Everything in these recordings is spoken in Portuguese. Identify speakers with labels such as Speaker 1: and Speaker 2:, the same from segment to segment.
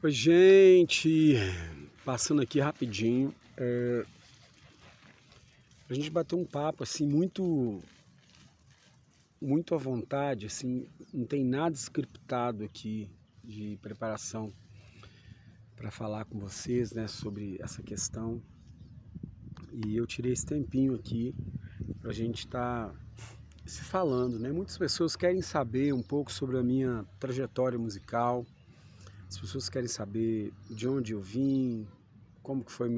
Speaker 1: Oi, gente, passando aqui rapidinho, a gente bater um papo assim muito à vontade, assim, não tem nada scriptado aqui de preparação para falar com vocês, né, sobre essa questão. E eu tirei esse tempinho aqui para a gente estar se falando, né? Muitas pessoas querem saber um pouco sobre a minha trajetória musical. As pessoas querem saber de onde eu vim, como que foi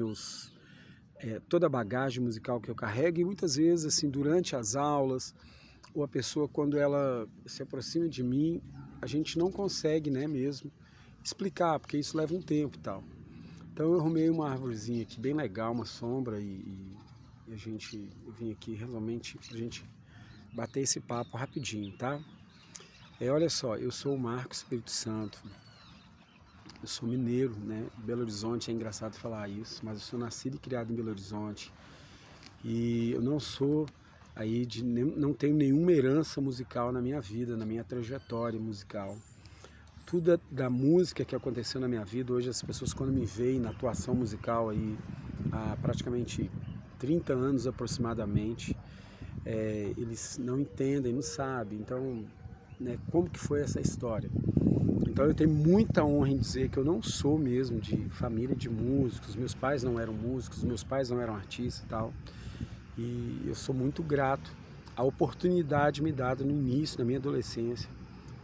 Speaker 1: toda a bagagem musical que eu carrego, e muitas vezes, assim, durante as aulas, ou a pessoa, quando ela se aproxima de mim, a gente não consegue, né, mesmo explicar, porque isso leva um tempo e tal. Então eu arrumei uma árvorezinha aqui bem legal, uma sombra, eu vim aqui realmente pra gente bater esse papo rapidinho, tá? Olha só, eu sou o Marcos Espírito Santo. Eu sou mineiro, né? Belo Horizonte, é engraçado falar isso, mas eu sou nascido e criado em Belo Horizonte. E eu não sou não tenho nenhuma herança musical na minha vida, na minha trajetória musical. Tudo da música que aconteceu na minha vida, hoje as pessoas quando me veem na atuação musical aí há praticamente 30 anos aproximadamente, eles não entendem, não sabem. Então, né, como que foi essa história? Então eu tenho muita honra em dizer que eu não sou mesmo de família de músicos, meus pais não eram músicos, meus pais não eram artistas e tal. E eu sou muito grato à oportunidade me dada no início da minha adolescência,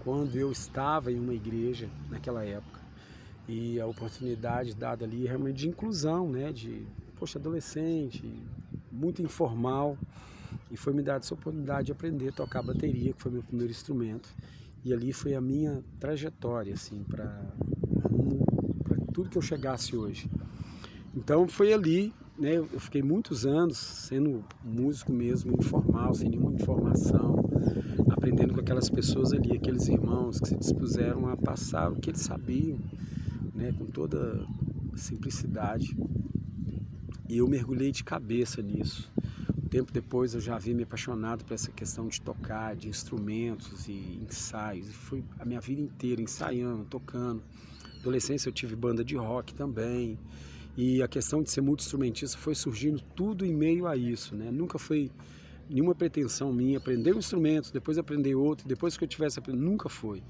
Speaker 1: quando eu estava em uma igreja naquela época. E a oportunidade dada ali realmente de inclusão, né, poxa, adolescente, muito informal. E foi me dada essa oportunidade de aprender a tocar bateria, que foi meu primeiro instrumento. E ali foi a minha trajetória, assim, para tudo que eu chegasse hoje. Então foi ali, né? Eu fiquei muitos anos sendo músico mesmo, informal, sem nenhuma informação, aprendendo com aquelas pessoas ali, aqueles irmãos que se dispuseram a passar o que eles sabiam, né? Com toda simplicidade. E eu mergulhei de cabeça nisso. Tempo depois eu já havia me apaixonado por essa questão de tocar, de instrumentos e ensaios. E foi a minha vida inteira ensaiando, tocando. Adolescência eu tive banda de rock também. E a questão de ser multi-instrumentista foi surgindo tudo em meio a isso, né? Nunca foi nenhuma pretensão minha aprender um instrumento, depois aprender outro, depois que eu tivesse aprendido, nunca foi.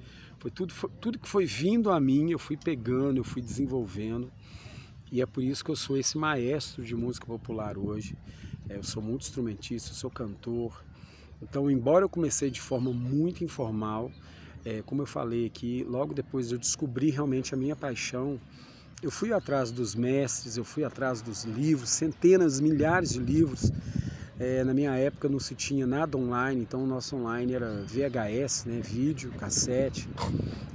Speaker 1: Tudo que foi vindo a mim, eu fui pegando, eu fui desenvolvendo. E é por isso que eu sou esse maestro de música popular hoje. Eu sou multi-instrumentista, sou cantor. Então, embora eu comecei de forma muito informal, como eu falei aqui, logo depois eu descobri realmente a minha paixão. Eu fui atrás dos mestres, eu fui atrás dos livros, centenas, milhares de livros. Na minha época não se tinha nada online, então o nosso online era VHS, né, vídeo, cassete.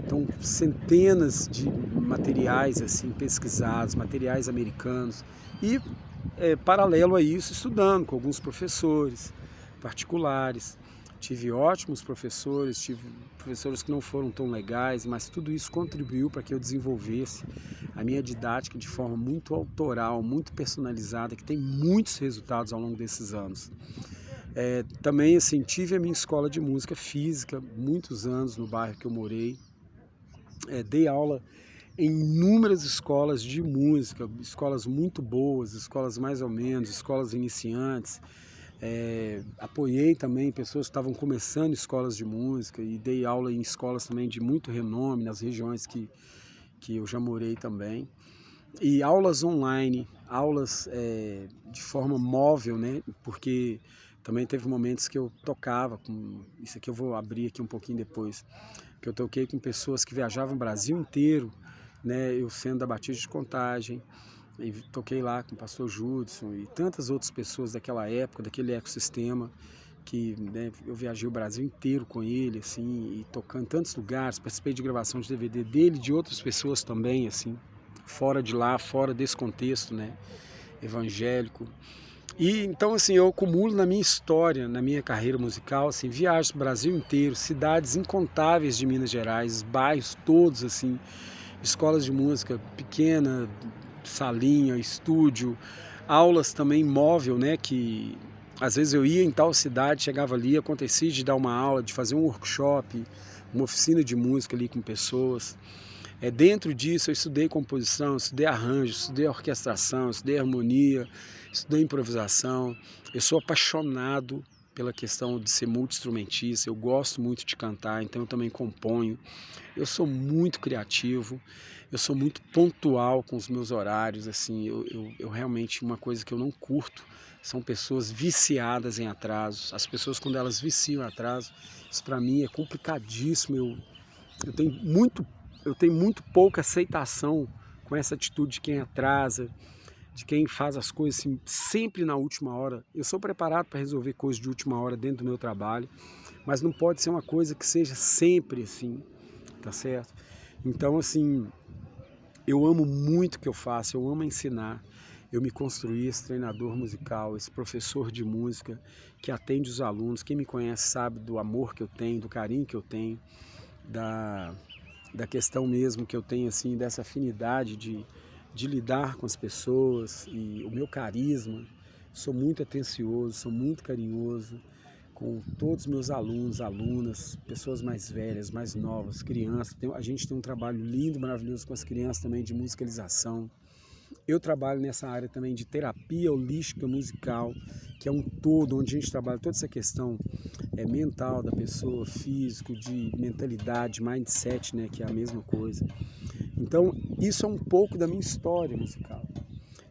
Speaker 1: Então centenas de materiais assim pesquisados, materiais americanos e paralelo a isso estudando com alguns professores particulares. Tive ótimos professores, tive professores que não foram tão legais, mas tudo isso contribuiu para que eu desenvolvesse a minha didática de forma muito autoral, muito personalizada, que tem muitos resultados ao longo desses anos. Também assim, tive a minha escola de música física, muitos anos no bairro que eu morei. Dei aula em inúmeras escolas de música, escolas muito boas, escolas mais ou menos, escolas iniciantes. Apoiei também pessoas que estavam começando escolas de música e dei aula em escolas também de muito renome nas regiões que eu já morei também. E aulas online, aulas de forma móvel, né? Porque também teve momentos que eu tocava, isso aqui eu vou abrir aqui um pouquinho depois, que eu toquei com pessoas que viajavam o Brasil inteiro, né? Eu sendo da Batista de Contagem, e toquei lá com o pastor Judson e tantas outras pessoas daquela época, daquele ecossistema, que né, eu viajei o Brasil inteiro com ele, assim, e tocando em tantos lugares, participei de gravação de DVD dele e de outras pessoas também, assim, fora de lá, fora desse contexto, né, evangélico. E então, assim, eu acumulo na minha história, na minha carreira musical, assim, viagens para o Brasil inteiro, cidades incontáveis de Minas Gerais, bairros todos, assim, escolas de música pequena, salinha, estúdio, aulas também móvel, né, que às vezes eu ia em tal cidade, chegava ali, acontecia de dar uma aula, de fazer um workshop, uma oficina de música ali com pessoas. Dentro disso eu estudei composição, estudei arranjo, estudei orquestração, estudei harmonia, estudei improvisação. Eu sou apaixonado pela questão de ser multi-instrumentista, eu gosto muito de cantar, então eu também componho. Eu sou muito criativo, eu sou muito pontual com os meus horários, assim, eu realmente, uma coisa que eu não curto, são pessoas viciadas em atrasos. As pessoas, quando elas viciam em atraso, isso para mim é complicadíssimo, eu tenho muito pouca aceitação com essa atitude de quem atrasa, de quem faz as coisas assim, sempre na última hora. Eu sou preparado para resolver coisas de última hora dentro do meu trabalho, mas não pode ser uma coisa que seja sempre assim, tá certo? Então, assim, eu amo muito o que eu faço, eu amo ensinar. Eu me construí esse treinador musical, esse professor de música que atende os alunos. Quem me conhece sabe do amor que eu tenho, do carinho que eu tenho, da questão mesmo que eu tenho, assim, dessa afinidade de lidar com as pessoas e o meu carisma. Sou muito atencioso, sou muito carinhoso com todos os meus alunos, alunas, pessoas mais velhas, mais novas, crianças. A gente tem um trabalho lindo, maravilhoso com as crianças também de musicalização. Eu trabalho nessa área também de terapia holística musical, que é um todo, onde a gente trabalha toda essa questão mental da pessoa, físico, de mentalidade, mindset, né, que é a mesma coisa. Então, isso é um pouco da minha história musical.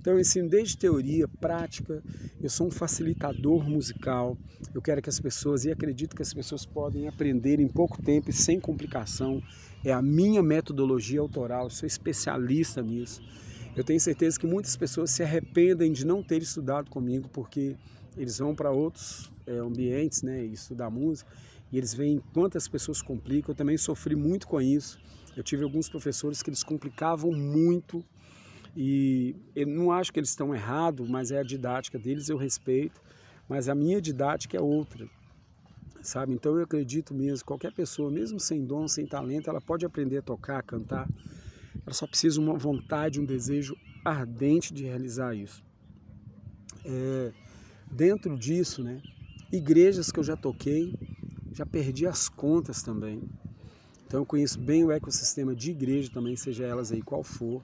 Speaker 1: Então, eu ensino desde teoria, prática, eu sou um facilitador musical, eu quero que as pessoas, e acredito que as pessoas podem aprender em pouco tempo e sem complicação. É a minha metodologia autoral, eu sou especialista nisso. Eu tenho certeza que muitas pessoas se arrependem de não ter estudado comigo, porque eles vão para outros ambientes, né, estudar música, e eles veem quantas pessoas complicam. Eu também sofri muito com isso. Eu tive alguns professores que eles complicavam muito, e eu não acho que eles estão errados, mas é a didática deles, eu respeito, mas a minha didática é outra, sabe? Então eu acredito mesmo, qualquer pessoa, mesmo sem dom, sem talento, ela pode aprender a tocar, a cantar. Ela só precisa de uma vontade, um desejo ardente de realizar isso. Dentro disso, né, igrejas que eu já toquei, já perdi as contas também. Então eu conheço bem o ecossistema de igreja também, seja elas aí qual for,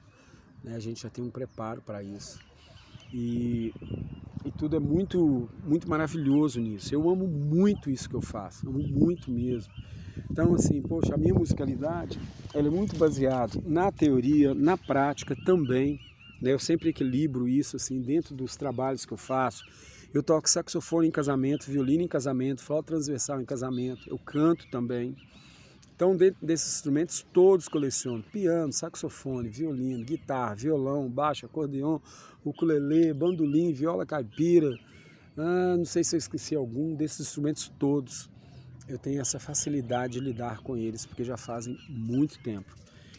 Speaker 1: né, a gente já tem um preparo para isso. E tudo é muito, muito maravilhoso nisso. Eu amo muito isso que eu faço, amo muito mesmo. Então, assim, poxa, a minha musicalidade, ela é muito baseada na teoria, na prática também, né? Eu sempre equilibro isso, assim, dentro dos trabalhos que eu faço. Eu toco saxofone em casamento, violino em casamento, flauta transversal em casamento, eu canto também. Então, dentro desses instrumentos, todos coleciono: piano, saxofone, violino, guitarra, violão, baixo, acordeon, ukulele, bandolim, viola caipira. Não sei se eu esqueci algum desses instrumentos todos. Eu tenho essa facilidade de lidar com eles, porque já fazem muito tempo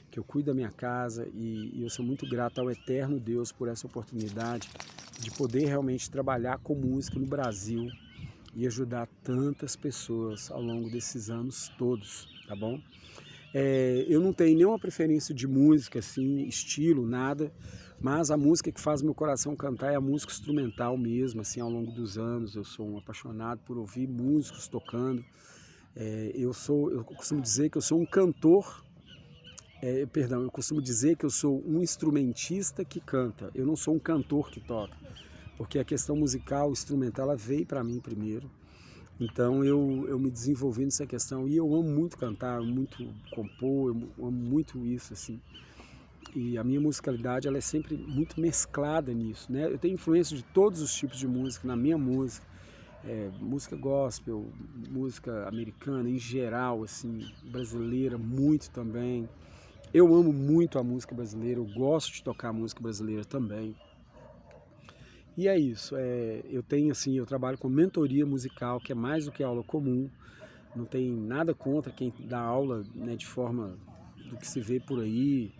Speaker 1: que eu cuido da minha casa, e eu sou muito grato ao eterno Deus por essa oportunidade de poder realmente trabalhar com música no Brasil e ajudar tantas pessoas ao longo desses anos todos, tá bom? Eu não tenho nenhuma preferência de música, assim, estilo, nada, mas a música que faz meu coração cantar é a música instrumental mesmo, assim, ao longo dos anos. Eu sou um apaixonado por ouvir músicos tocando. Eu costumo dizer que eu sou um cantor, eu costumo dizer que eu sou um instrumentista que canta, eu não sou um cantor que toca, porque a questão musical, instrumental, ela veio para mim primeiro. Então eu me desenvolvi nessa questão, e eu amo muito cantar, amo muito compor, eu amo muito isso, assim. E a minha musicalidade, ela é sempre muito mesclada nisso, né? Eu tenho influência de todos os tipos de música na minha música. Música gospel, música americana em geral, assim, brasileira muito também. Eu amo muito a música brasileira, eu gosto de tocar música brasileira também. E é isso, eu tenho, assim, eu trabalho com mentoria musical, que é mais do que aula comum. Não tem nada contra quem dá aula, né, de forma do que se vê por aí.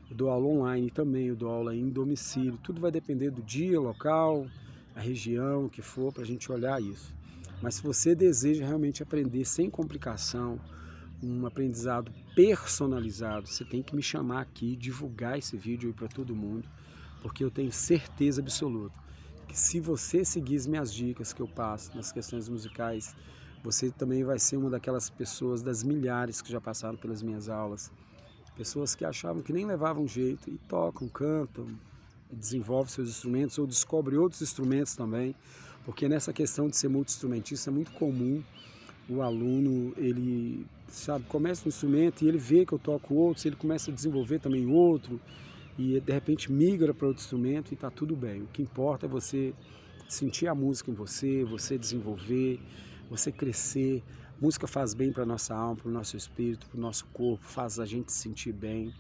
Speaker 1: Eu dou aula online também, eu dou aula em domicílio. Tudo vai depender do dia, local, a região, o que for, para a gente olhar isso. Mas se você deseja realmente aprender sem complicação, um aprendizado personalizado, você tem que me chamar aqui, divulgar esse vídeo aí para todo mundo, porque eu tenho certeza absoluta que se você seguir as minhas dicas que eu passo nas questões musicais, você também vai ser uma daquelas pessoas, das milhares que já passaram pelas minhas aulas, pessoas que achavam que nem levavam jeito e tocam, cantam, desenvolvem seus instrumentos ou descobrem outros instrumentos também, porque nessa questão de ser multi-instrumentista é muito comum o aluno, ele, sabe, começa um instrumento e ele vê que eu toco outros, ele começa a desenvolver também outro e de repente migra para outro instrumento e está tudo bem. O que importa é você sentir a música em você, você desenvolver, você crescer. Música faz bem para a nossa alma, para o nosso espírito, para o nosso corpo, faz a gente se sentir bem.